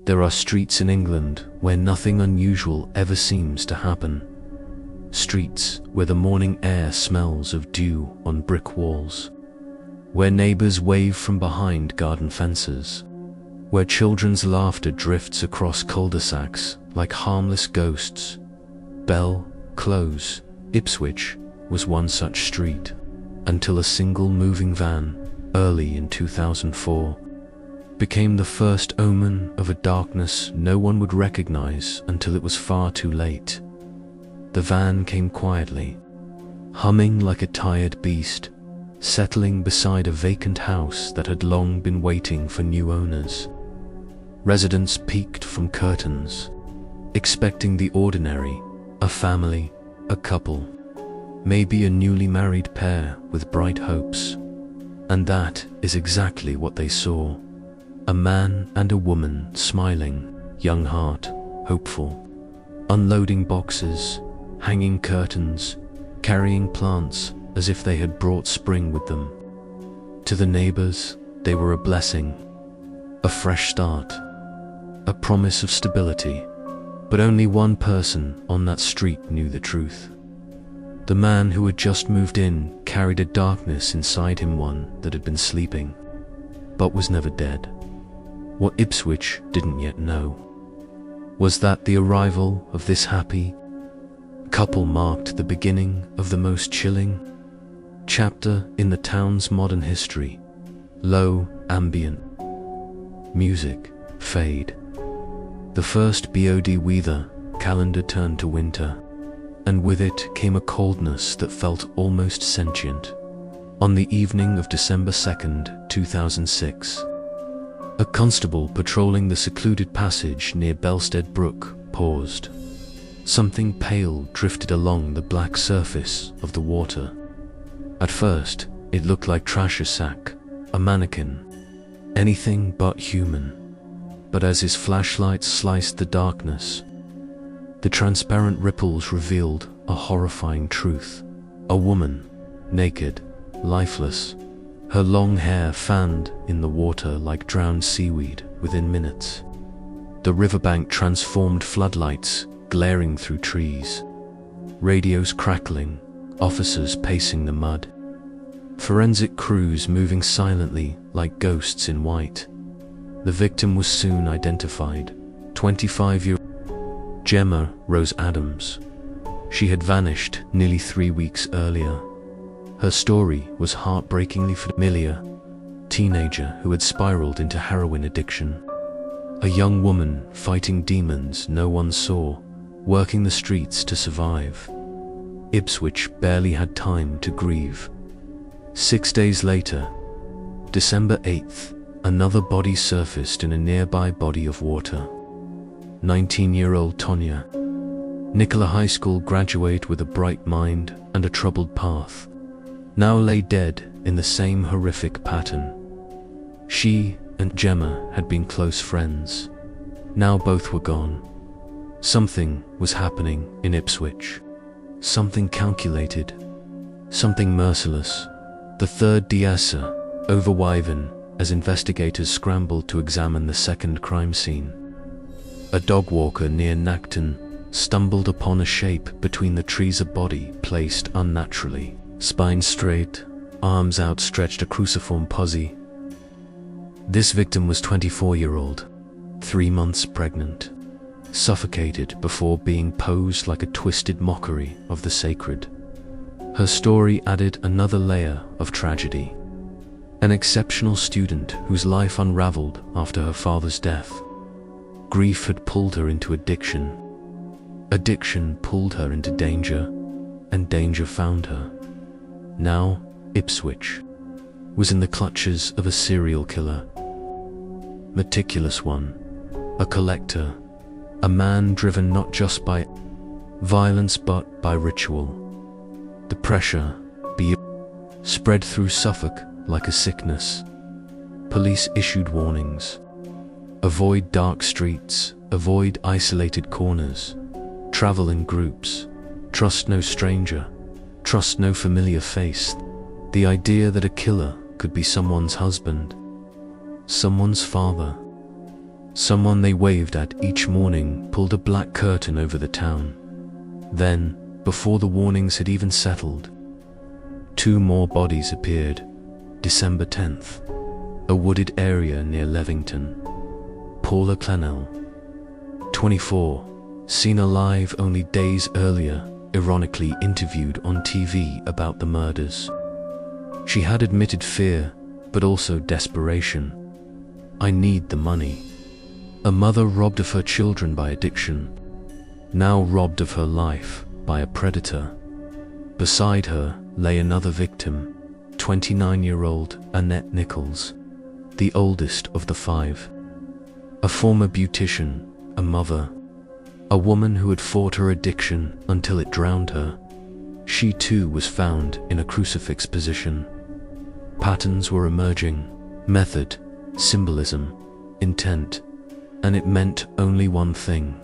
There are streets in England where nothing unusual ever seems to happen. Streets where the morning air smells of dew on brick walls, where neighbors wave from behind garden fences, where children's laughter drifts across cul-de-sacs like harmless ghosts. Bell Close, Ipswich, was one such street, until a single moving van, early in 2004, became the first omen of a darkness no one would recognize until it was far too late. The van came quietly, humming like a tired beast, settling beside a vacant house that had long been waiting for new owners. Residents peeked from curtains, expecting the ordinary, a family, a couple, maybe a newly married pair with bright hopes. And that is exactly what they saw. A man and a woman smiling, young heart, hopeful, unloading boxes, hanging curtains, carrying plants as if they had brought spring with them. To the neighbors, they were a blessing, a fresh start, a promise of stability. But only one person on that street knew the truth. The man who had just moved in carried a darkness inside him, one that had been sleeping, but was never dead. What Ipswich didn't yet know was that the arrival of this happy couple marked the beginning of the most chilling chapter in the town's modern history. Low, ambient music fade. The first BOD weather calendar turned to winter, and with it came a coldness that felt almost sentient. On the evening of December 2nd, 2006, a constable patrolling the secluded passage near Belstead Brook paused. Something pale drifted along the black surface of the water. At first, it looked like Trasher sack, a mannequin, anything but human. But as his flashlight sliced the darkness, the transparent ripples revealed a horrifying truth. A woman, naked, lifeless, her long hair fanned in the water like drowned seaweed within minutes. The riverbank transformed, floodlights glaring through trees, radios crackling, officers pacing the mud, forensic crews moving silently like ghosts in white. The victim was soon identified, 25-year-old Gemma Rose Adams. She had vanished nearly 3 weeks earlier. Her story was heartbreakingly familiar. Teenager who had spiraled into heroin addiction. A young woman fighting demons no one saw, working the streets to survive. Ipswich barely had time to grieve. 6 days later, December 8th, another body surfaced in a nearby body of water. 19-year-old Tonya, Nicola High School graduate with a bright mind and a troubled path, now lay dead in the same horrific pattern. She and Gemma had been close friends. Now both were gone. Something was happening in Ipswich. Something calculated. Something merciless. The third Diasa, overwoven as investigators scrambled to examine the second crime scene. A dog walker near Nacton stumbled upon a shape between the trees, a body placed unnaturally, spine straight, arms outstretched, a cruciform pose. This victim was 24-year-old, 3 months pregnant, suffocated before being posed like a twisted mockery of the sacred. Her story added another layer of tragedy. An exceptional student whose life unraveled after her father's death. Grief had pulled her into addiction. Addiction pulled her into danger, and danger found her. Now, Ipswich was in the clutches of a serial killer. Meticulous one, a collector, a man driven not just by violence but by ritual. The pressure spread through Suffolk like a sickness. Police issued warnings. Avoid dark streets, avoid isolated corners, travel in groups, trust no stranger, trust no familiar face. The idea that a killer could be someone's husband, someone's father, Someone they waved at each morning pulled a black curtain over the town. Then, before the warnings had even settled, 2 more bodies appeared. December 10th, a wooded area near Levington. Paula Clennell, 24, seen alive only days earlier, ironically interviewed on TV about the murders. She had admitted fear, but also desperation. "I need the money." A mother robbed of her children by addiction, now robbed of her life by a predator. Beside her lay another victim, 29-year-old Annette Nichols, the oldest of the 5. A former beautician, a mother, a woman who had fought her addiction until it drowned her. She too was found in a crucifix position. Patterns were emerging: method, symbolism, intent, and it meant only one thing.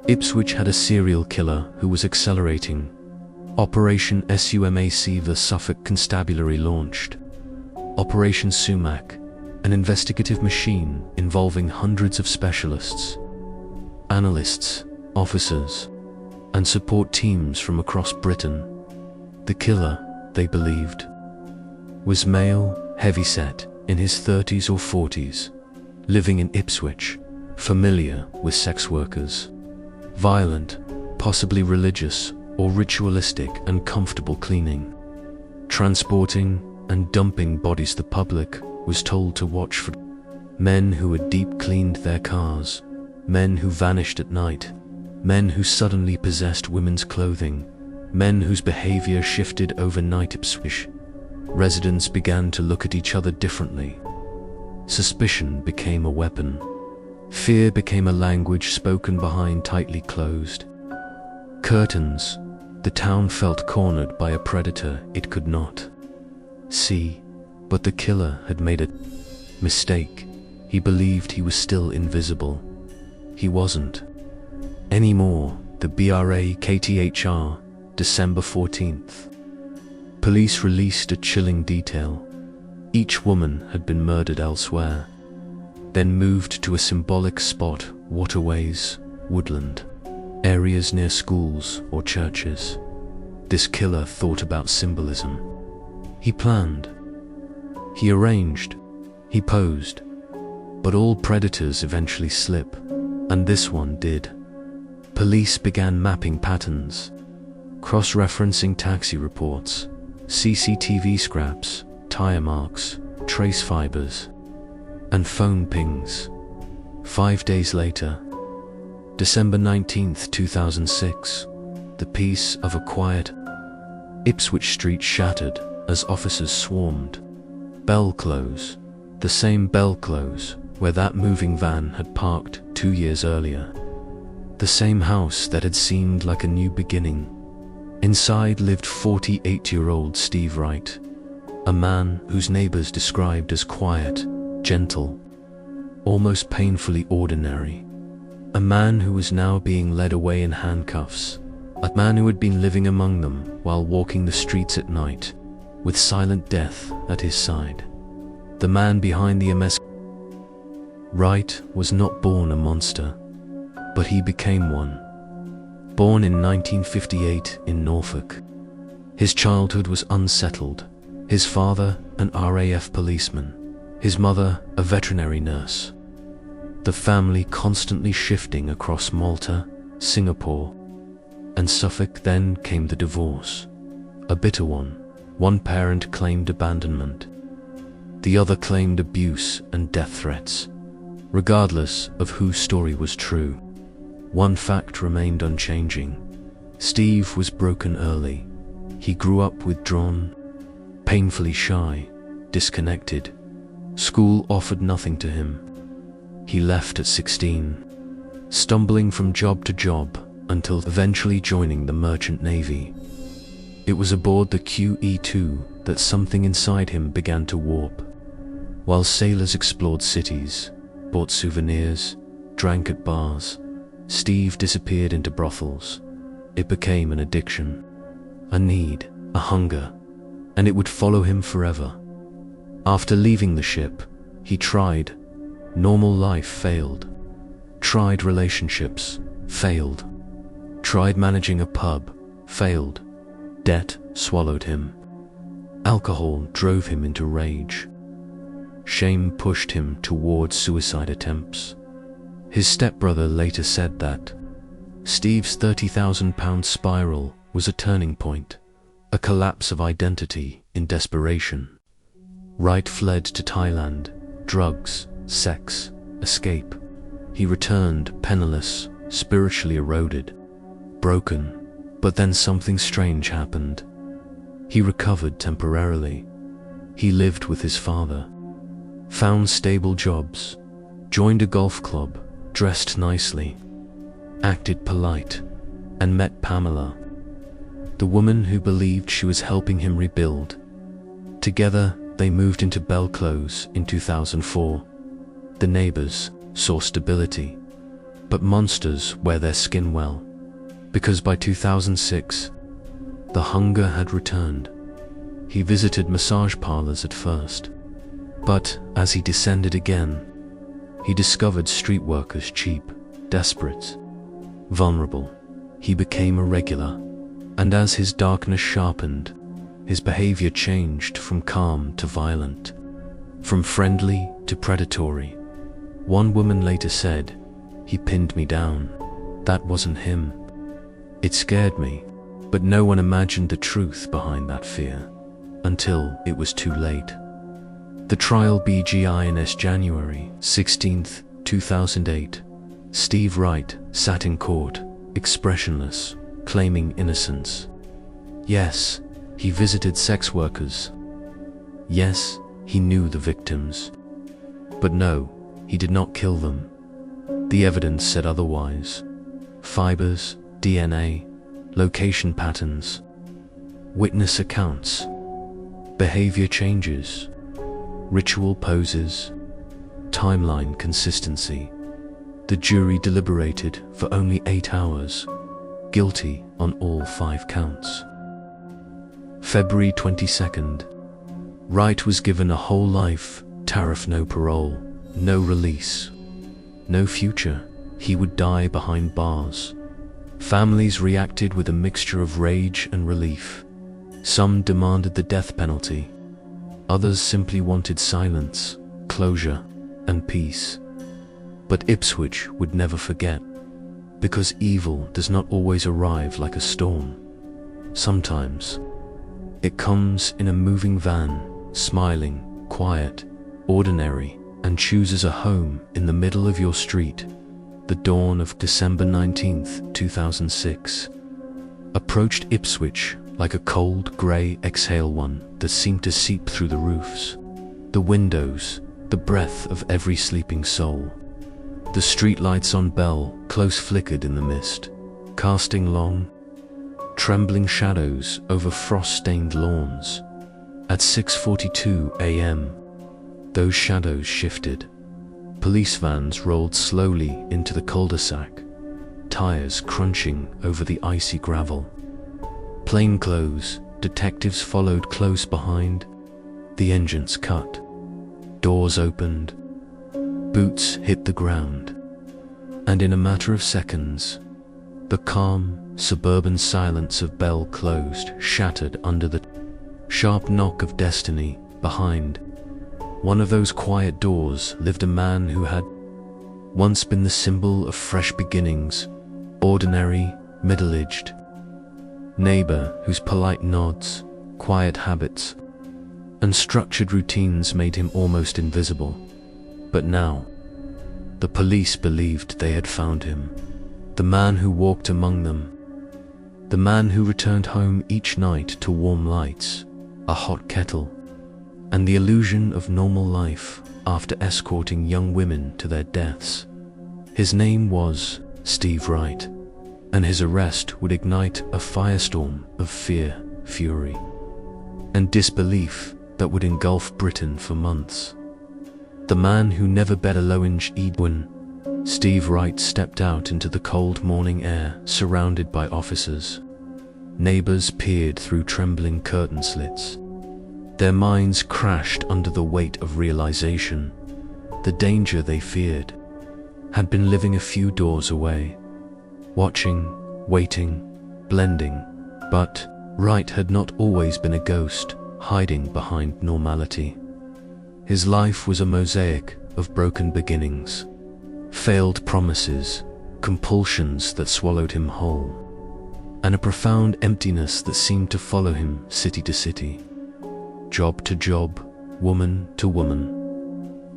Ipswich had a serial killer who was accelerating. Operation SUMAC, the Suffolk Constabulary, launched Operation Sumac, an investigative machine involving hundreds of specialists, analysts, officers, and support teams from across Britain. The killer, they believed, was male, heavyset, in his 30s or 40s, living in Ipswich, familiar with sex workers, violent, possibly religious or ritualistic, and comfortable cleaning, transporting and dumping bodies. The public was told to watch for men who had deep cleaned their cars, men who vanished at night, men who suddenly possessed women's clothing, men whose behavior shifted overnight. Ipswich residents began to look at each other differently. Suspicion became a weapon. Fear became a language spoken behind tightly closed curtains. The town felt cornered by a predator it could not see. But the killer had made a mistake. He believed he was still invisible. He wasn't anymore. The BRAKTHR, December 14th. Police released a chilling detail. Each woman had been murdered elsewhere, then moved to a symbolic spot: waterways, woodland, areas near schools or churches. This killer thought about symbolism. He planned. He arranged. He posed. But all predators eventually slip, and this one did. Police began mapping patterns, cross-referencing taxi reports, CCTV scraps, tire marks, trace fibers, and phone pings. 5 days later, December 19th, 2006, the peace of a quiet Ipswich street shattered as officers swarmed. Belclose, the same Belclose where that moving van had parked 2 years earlier. The same house that had seemed like a new beginning. Inside lived 48-year-old Steve Wright, a man whose neighbors described as quiet, gentle, almost painfully ordinary. A man who was now being led away in handcuffs. A man who had been living among them while walking the streets at night, with silent death at his side. The man behind the MS. Wright was not born a monster, but he became one. Born in 1958 in Norfolk, his childhood was unsettled. His father, an RAF policeman, his mother, a veterinary nurse. The family constantly shifting across Malta, Singapore, and Suffolk. Then came the divorce, a bitter one. One parent claimed abandonment. The other claimed abuse and death threats. Regardless of whose story was true, one fact remained unchanging. Steve was broken early. He grew up withdrawn, painfully shy, disconnected. School offered nothing to him. He left at 16, stumbling from job to job until eventually joining the Merchant Navy. It was aboard the QE2 that something inside him began to warp. While sailors explored cities, bought souvenirs, drank at bars, Steve disappeared into brothels. It became an addiction, a need, a hunger, and it would follow him forever. After leaving the ship, he tried Normal life failed. Tried relationships, failed. Tried managing a pub, failed. Debt swallowed him. Alcohol drove him into rage. Shame pushed him towards suicide attempts. His stepbrother later said that Steve's £30,000 spiral was a turning point, a collapse of identity in desperation. Wright fled to Thailand, drugs, sex, escape. He returned penniless, spiritually eroded, broken, but then something strange happened. He recovered temporarily. He lived with his father, found stable jobs, joined a golf club, dressed nicely, acted polite, and met Pamela, the woman who believed she was helping him rebuild. Together, they moved into Belle Close in 2004. The neighbors saw stability, but monsters wear their skin well, because by 2006, the hunger had returned. He visited massage parlors at first, but as he descended again, he discovered street workers cheap, desperate, vulnerable. He became a regular, and as his darkness sharpened, his behavior changed from calm to violent, from friendly to predatory. One woman later said, "He pinned me down. That wasn't him." It scared me, but no one imagined the truth behind that fear, until it was too late. The trial began January 16, 2008. Steve Wright sat in court, expressionless, claiming innocence. Yes, he visited sex workers. Yes, he knew the victims. But no, he did not kill them. The evidence said otherwise. Fibers, DNA, location patterns, witness accounts, behavior changes, ritual poses, timeline consistency. The jury deliberated for only 8 hours, guilty on all 5 counts. February 22nd. Wright was given a whole life, tariff no parole, no release, no future. He would die behind bars. Families reacted with a mixture of rage and relief. Some demanded the death penalty. Others simply wanted silence, closure, and peace. But Ipswich would never forget, because evil does not always arrive like a storm. Sometimes, it comes in a moving van, smiling, quiet, ordinary, and chooses a home in the middle of your street. The dawn of December 19, 2006, approached Ipswich like a cold, grey exhale, one that seemed to seep through the roofs, the windows, the breath of every sleeping soul. The streetlights on Belle Close flickered in the mist, casting long, trembling shadows over frost-stained lawns. At 6:42 a.m., those shadows shifted. Police vans rolled slowly into the cul-de-sac, tires crunching over the icy gravel. Plainclothes detectives followed close behind. The engines cut, doors opened, boots hit the ground, and in a matter of seconds, the calm, suburban silence of Belle Close shattered under the sharp knock of destiny. Behind one of those quiet doors lived a man who had once been the symbol of fresh beginnings, ordinary, middle-aged neighbor whose polite nods, quiet habits, and structured routines made him almost invisible. But now, the police believed they had found him. The man who walked among them. The man who returned home each night to warm lights, a hot kettle, and the illusion of normal life after escorting young women to their deaths. His name was Steve Wright, and his arrest would ignite a firestorm of fear, fury, and disbelief that would engulf Britain for months. The man who never bet a lounge Edwin, Steve Wright stepped out into the cold morning air, surrounded by officers. Neighbors peered through trembling curtain slits. Their minds crashed under the weight of realization. the danger they feared, had been living a few doors away, watching, waiting, blending. But Wright had not always been a ghost hiding behind normality. His life was a mosaic of broken beginnings, failed promises, compulsions that swallowed him whole, and a profound emptiness that seemed to follow him city to city, job to job, woman to woman.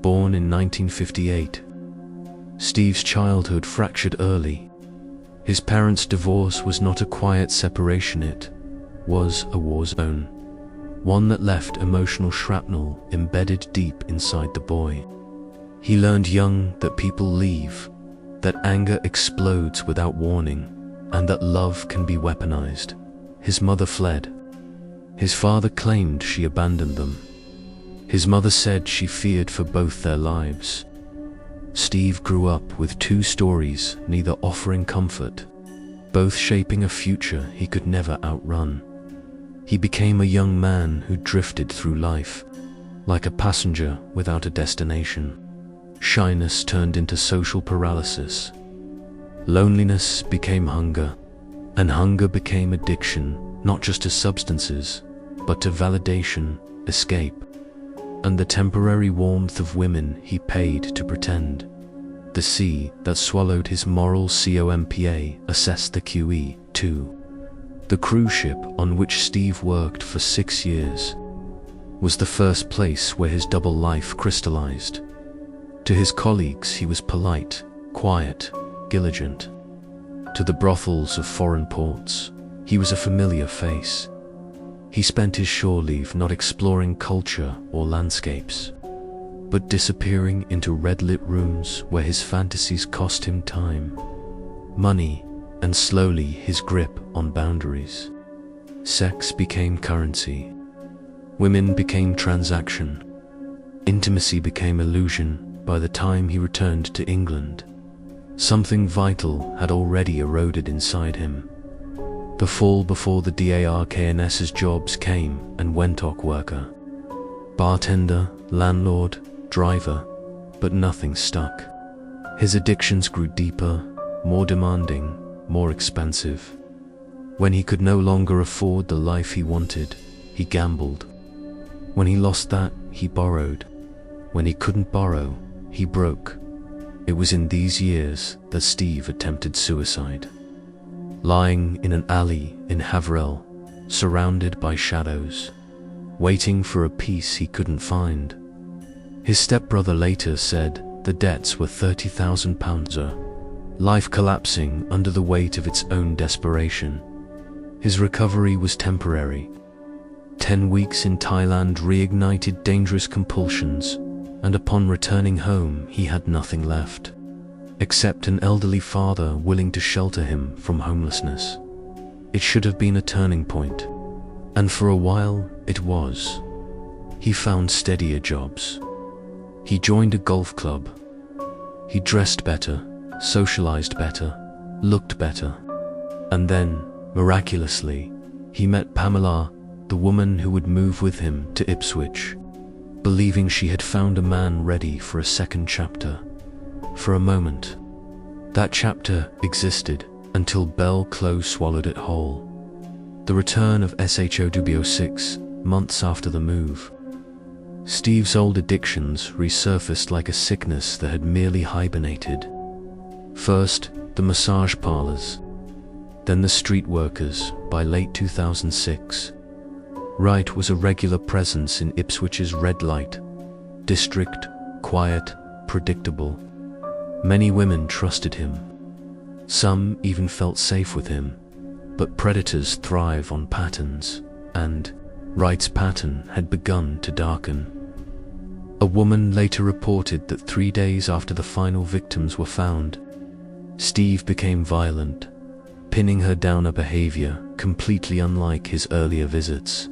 Born in 1958, Steve's childhood fractured early. His parents' divorce was not a quiet separation, it was a war zone, one that left emotional shrapnel embedded deep inside the boy. He learned young that people leave, that anger explodes without warning, and that love can be weaponized. His mother fled. His father claimed she abandoned them. His mother said she feared for both their lives. Steve grew up with two stories, neither offering comfort, both shaping a future he could never outrun. He became a young man who drifted through life, like a passenger without a destination. Shyness turned into social paralysis. Loneliness became hunger, and hunger became addiction, not just to substances, but to validation, escape, and the temporary warmth of women he paid to pretend. The sea that swallowed his moral COMPA assessed the QE, too. The cruise ship on which Steve worked for 6 years was the first place where his double life crystallized. To his colleagues he was polite, quiet, diligent. To the brothels of foreign ports, he was a familiar face. He spent his shore leave not exploring culture or landscapes, but disappearing into red-lit rooms where his fantasies cost him time, money, and slowly his grip on boundaries. Sex became currency. Women became transaction. Intimacy became illusion. By the time he returned to England, something vital had already eroded inside him. The fall before the DARKNS's jobs came and went: worker, bartender, landlord, driver, but nothing stuck. His addictions grew deeper, more demanding, more expensive. When he could no longer afford the life he wanted, he gambled. When he lost that, he borrowed. When he couldn't borrow, he broke. It was in these years that Steve attempted suicide. Lying in an alley in Haverhill, surrounded by shadows, waiting for a peace he couldn't find. His stepbrother later said the debts were £30,000, life collapsing under the weight of its own desperation. His recovery was temporary. 10 weeks in Thailand reignited dangerous compulsions, and upon returning home he had nothing left, except an elderly father willing to shelter him from homelessness. It should have been a turning point, and for a while it was. He found steadier jobs. He joined a golf club. He dressed better, socialized better, looked better. And then, miraculously, he met Pamela, the woman who would move with him to Ipswich, believing she had found a man ready for a second chapter. For a moment, that chapter existed until Belle Close swallowed it whole. The return of SHOW 6 months after the move. Steve's old addictions resurfaced like a sickness that had merely hibernated. First, the massage parlors, then the street workers. By late 2006, Wright was a regular presence in Ipswich's red light district, quiet, predictable. Many women trusted him. Some even felt safe with him. But predators thrive on patterns, and Wright's pattern had begun to darken. A woman later reported that 3 days after the final victims were found, Steve became violent, pinning her down, a behavior completely unlike his earlier visits.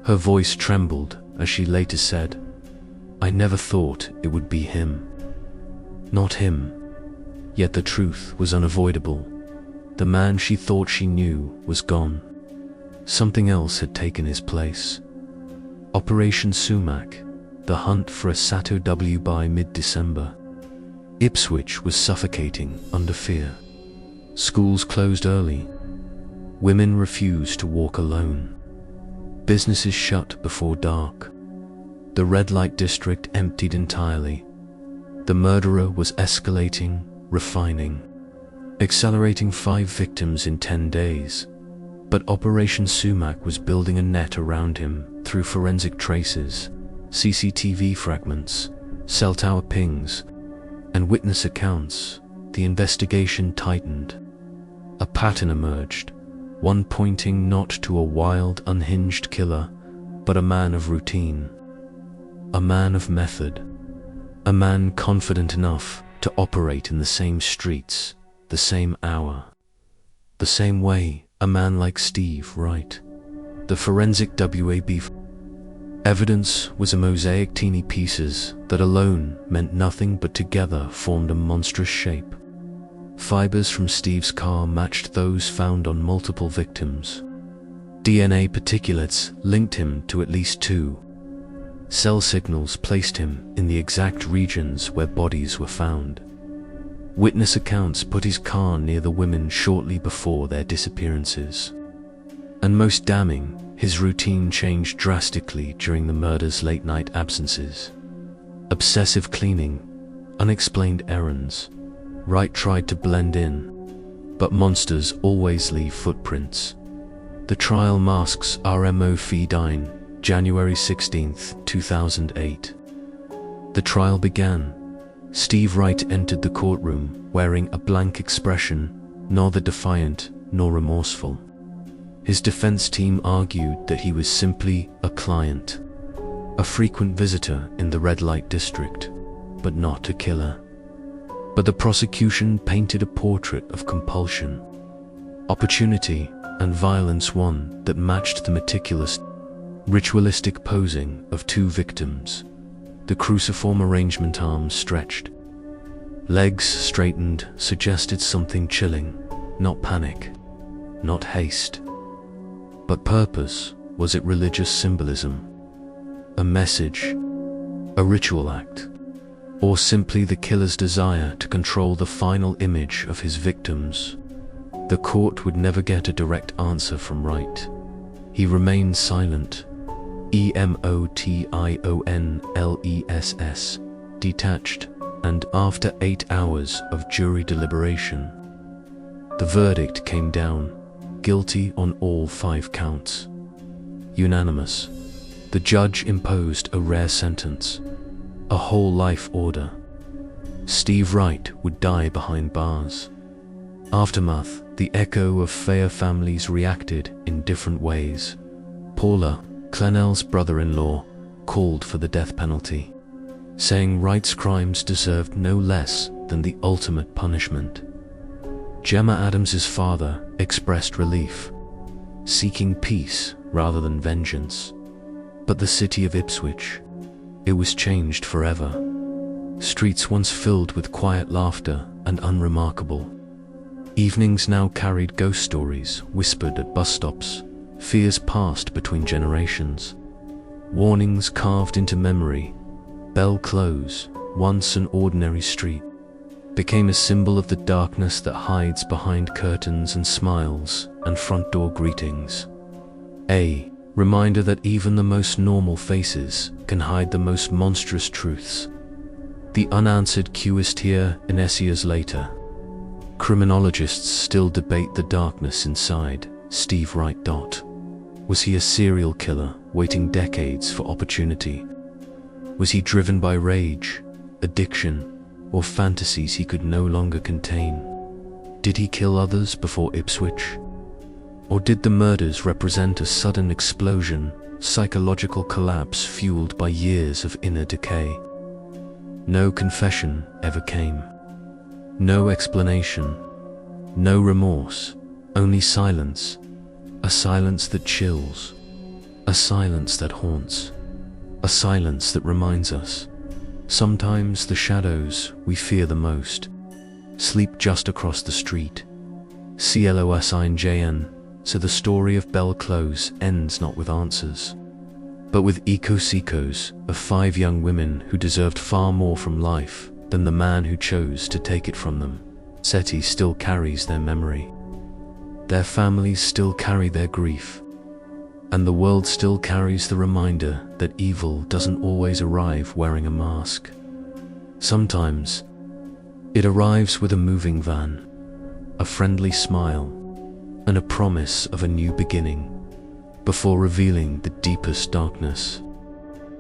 Her voice trembled as she later said, "I never thought it would be him." Not him. Yet the truth was unavoidable. The man she thought she knew was gone. Something else had taken his place. Operation Sumac, the hunt for a Sato W. By mid-December, Ipswich was suffocating under fear. Schools closed early. Women refused to walk alone. Businesses shut before dark. The red light district emptied entirely. The murderer was escalating, refining, accelerating 5 victims in 10 days. But Operation Sumac was building a net around him through forensic traces, CCTV fragments, cell tower pings, and witness accounts. The investigation tightened. A pattern emerged, one pointing not to a wild, unhinged killer, but a man of routine, a man of method, a man confident enough to operate in the same streets, the same hour, the same way. A man like Steve Wright. The forensic WAB evidence was a mosaic, teeny pieces that alone meant nothing but together formed a monstrous shape. Fibers from Steve's car matched those found on multiple victims. DNA particulates linked him to at least 2. Cell signals placed him in the exact regions where bodies were found. Witness accounts put his car near the women shortly before their disappearances. And most damning, his routine changed drastically during the murder's late-night absences. Obsessive cleaning, unexplained errands. Wright tried to blend in, but monsters always leave footprints. The trial masks RMO Fedine, January 16, 2008. The trial began. Steve Wright entered the courtroom wearing a blank expression, neither defiant nor remorseful. His defense team argued that he was simply a client, a frequent visitor in the red light district, but not a killer. But the prosecution painted a portrait of compulsion, opportunity, and violence, one that matched the meticulous, ritualistic posing of 2 victims. The cruciform arrangement, arms stretched, legs straightened, suggested something chilling. Not panic, not haste, but purpose. Was it religious symbolism, a message, a ritual act, or simply the killer's desire to control the final image of his victims? The court would never get a direct answer from Wright. He remained silent, emotionless, detached, and after 8 hours of jury deliberation, the verdict came down, guilty on all 5 counts. Unanimous. The judge imposed a rare sentence, a whole life order. Steve Wright would die behind bars. Aftermath. The echo of Fair families reacted in different ways. Paula, Clennell's brother-in-law, called for the death penalty, saying Wright's crimes deserved no less than the ultimate punishment. Gemma Adams's father expressed relief, seeking peace rather than vengeance. But the city of Ipswich, it was changed forever. Streets once filled with quiet laughter and unremarkable evenings now carried ghost stories whispered at bus stops, fears passed between generations, warnings carved into memory. Bell Close, once an ordinary street, became a symbol of the darkness that hides behind curtains and smiles and front door greetings. A reminder that even the most normal faces can hide the most monstrous truths. The unanswered quest here in years later. Criminologists still debate the darkness inside Steve Wright. Was he a serial killer waiting decades for opportunity? Was he driven by rage, addiction, or fantasies he could no longer contain? Did he kill others before Ipswich? Or did the murders represent a sudden explosion, psychological collapse fueled by years of inner decay? No confession ever came. No explanation, no remorse, only silence. A silence that chills, a silence that haunts, a silence that reminds us. Sometimes the shadows we fear the most sleep just across the street. CLOSINJN, so the story of Bell Close ends not with answers, but with eco-secos of 5 young women who deserved far more from life than the man who chose to take it from them. SETI still carries their memory. Their families still carry their grief. And the world still carries the reminder that evil doesn't always arrive wearing a mask. Sometimes, it arrives with a moving van, a friendly smile, and a promise of a new beginning, before revealing the deepest darkness.